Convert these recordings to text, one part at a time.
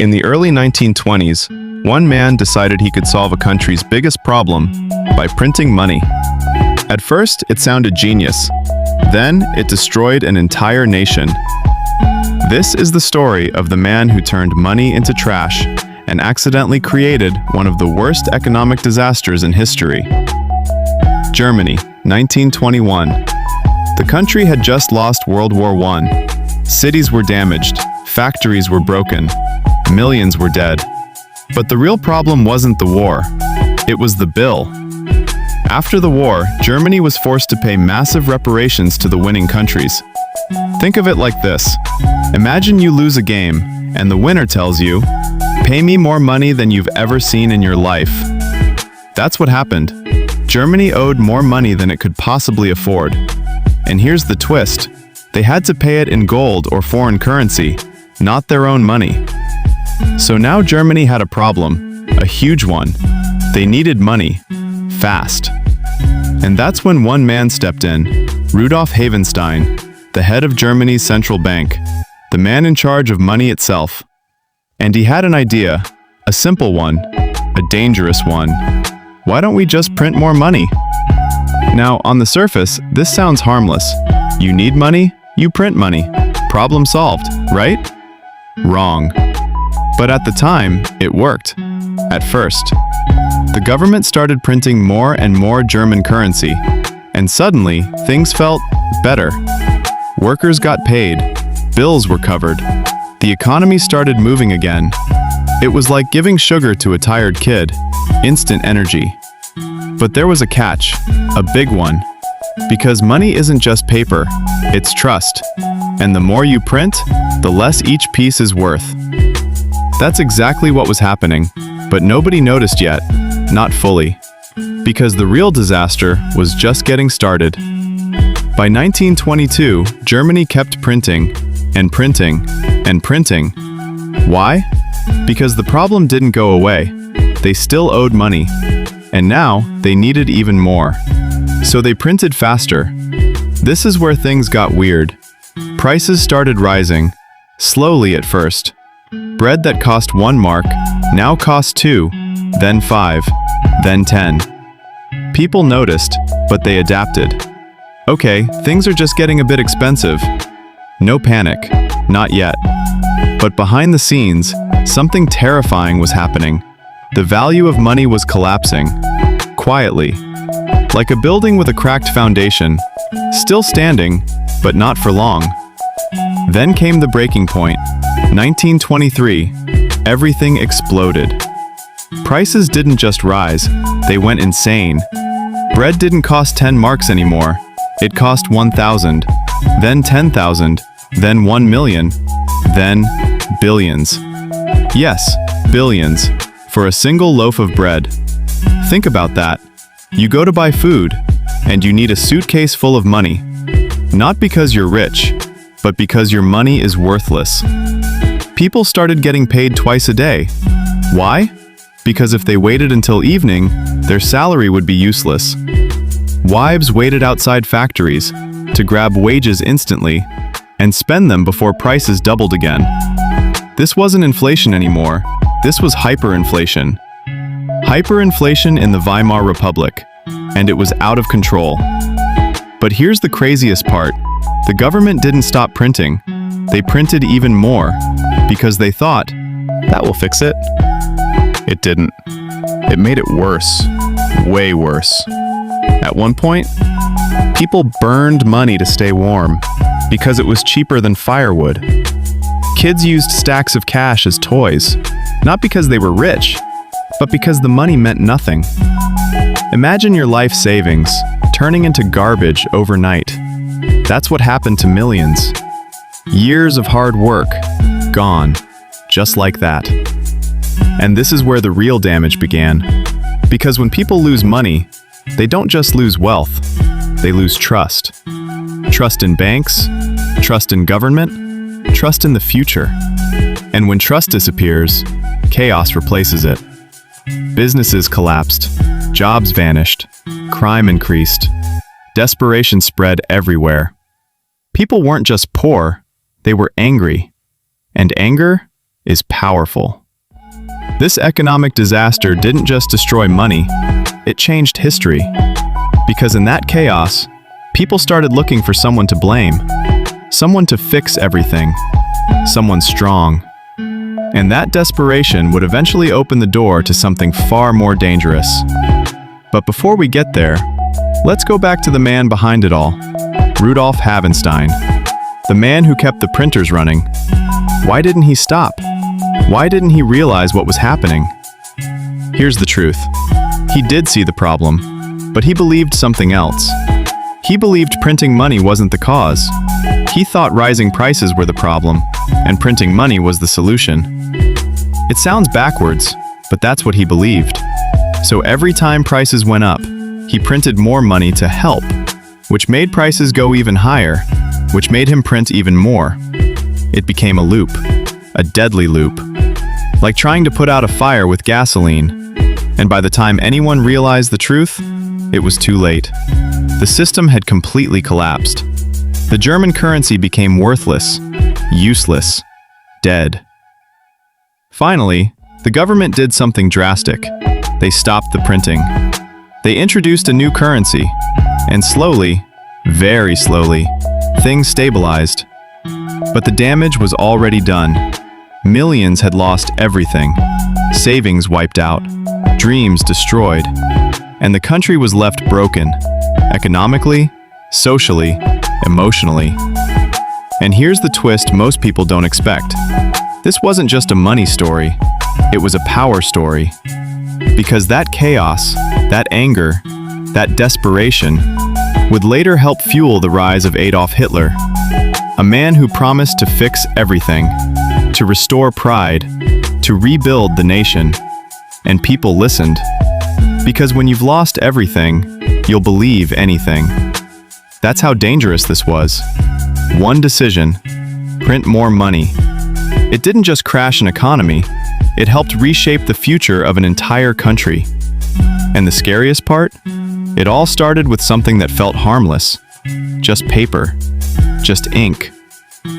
In the early 1920s, one man decided he could solve a country's biggest problem by printing money. At first, it sounded genius. Then, it destroyed an entire nation. This is the story of the man who turned money into trash and accidentally created one of the worst economic disasters in history. Germany, 1921. The country had just lost World War I. Cities were damaged, factories were broken, millions were dead. But the real problem wasn't the war, it was the bill. After the war, Germany was forced to pay massive reparations to the winning countries. Think of it like this. Imagine you lose a game, and the winner tells you, "Pay me more money than you've ever seen in your life." That's what happened. Germany owed more money than it could possibly afford. And here's the twist. They had to pay it in gold or foreign currency, not their own money. So now Germany had a problem, a huge one. They needed money, fast. And that's when one man stepped in, Rudolf Havenstein, the head of Germany's central bank, the man in charge of money itself. And he had an idea, a simple one, a dangerous one. Why don't we just print more money? Now, on the surface, this sounds harmless. You need money, you print money. Problem solved, right? Wrong. But at the time, it worked. At first. The government started printing more and more German currency, and suddenly, things felt better. Workers got paid, bills were covered, the economy started moving again. It was like giving sugar to a tired kid, instant energy. But there was a catch, a big one. Because money isn't just paper, it's trust. And the more you print, the less each piece is worth. That's exactly what was happening, but nobody noticed yet, not fully. Because the real disaster was just getting started. By 1922, Germany kept printing, and printing, and printing. Why? Because the problem didn't go away. They still owed money. And now, they needed even more. So they printed faster. This is where things got weird. Prices started rising, slowly at first. Bread that cost 1 mark now cost 2, then 5, then 10. People noticed, but they adapted. Okay, things are just getting a bit expensive. No panic, not yet. But behind the scenes, something terrifying was happening. The value of money was collapsing, quietly. Like a building with a cracked foundation, still standing, but not for long. Then came the breaking point. 1923, everything exploded. Prices didn't just rise, they went insane. Bread didn't cost 10 marks anymore, it cost 1,000, then 10,000, then 1 million, then billions. Yes, billions, for a single loaf of bread. Think about that. You go to buy food, and you need a suitcase full of money. Not because you're rich, but because your money is worthless. People started getting paid twice a day. Why? Because if they waited until evening, their salary would be useless. Wives waited outside factories to grab wages instantly and spend them before prices doubled again. This wasn't inflation anymore. This was hyperinflation. Hyperinflation in the Weimar Republic, and it was out of control. But here's the craziest part. The government didn't stop printing. They printed even more, because they thought, that will fix it. It didn't. It made it worse. Way worse. At one point, people burned money to stay warm, because it was cheaper than firewood. Kids used stacks of cash as toys, not because they were rich, but because the money meant nothing. Imagine your life savings turning into garbage overnight. That's what happened to millions. Years of hard work, gone, just like that. And this is where the real damage began. Because when people lose money, they don't just lose wealth, they lose trust. Trust in banks, trust in government, trust in the future. And when trust disappears, chaos replaces it. Businesses collapsed, jobs vanished, crime increased, desperation spread everywhere. People weren't just poor, they were angry. And anger is powerful. This economic disaster didn't just destroy money, it changed history. Because in that chaos, people started looking for someone to blame, someone to fix everything, someone strong. And that desperation would eventually open the door to something far more dangerous. But before we get there, let's go back to the man behind it all, Rudolf Havenstein, the man who kept the printers running. Why didn't he stop? Why didn't he realize what was happening? Here's the truth. He did see the problem, but he believed something else. He believed printing money wasn't the cause. He thought rising prices were the problem, and printing money was the solution. It sounds backwards, but that's what he believed. So every time prices went up, he printed more money to help, which made prices go even higher, which made him print even more. It became a loop, a deadly loop, like trying to put out a fire with gasoline. And by the time anyone realized the truth, it was too late. The system had completely collapsed. The German currency became worthless, useless, dead. Finally, the government did something drastic. They stopped the printing. They introduced a new currency, and slowly, very slowly, things stabilized. But the damage was already done. Millions had lost everything. Savings wiped out, dreams destroyed, and the country was left broken, economically, socially, emotionally. And here's the twist most people don't expect. This wasn't just a money story, it was a power story. Because that chaos, that anger, that desperation would later help fuel the rise of Adolf Hitler, a man who promised to fix everything, to restore pride, to rebuild the nation. And people listened. Because when you've lost everything, you'll believe anything. That's how dangerous this was. One decision: print more money. It didn't just crash an economy, it helped reshape the future of an entire country. And the scariest part? It all started with something that felt harmless. Just paper. Just ink.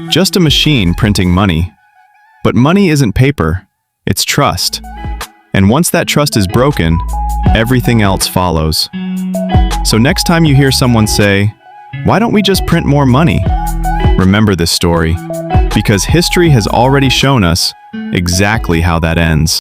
Just a machine printing money. But money isn't paper, it's trust. And once that trust is broken, everything else follows. So next time you hear someone say, "Why don't we just print more money?" remember this story, because history has already shown us exactly how that ends.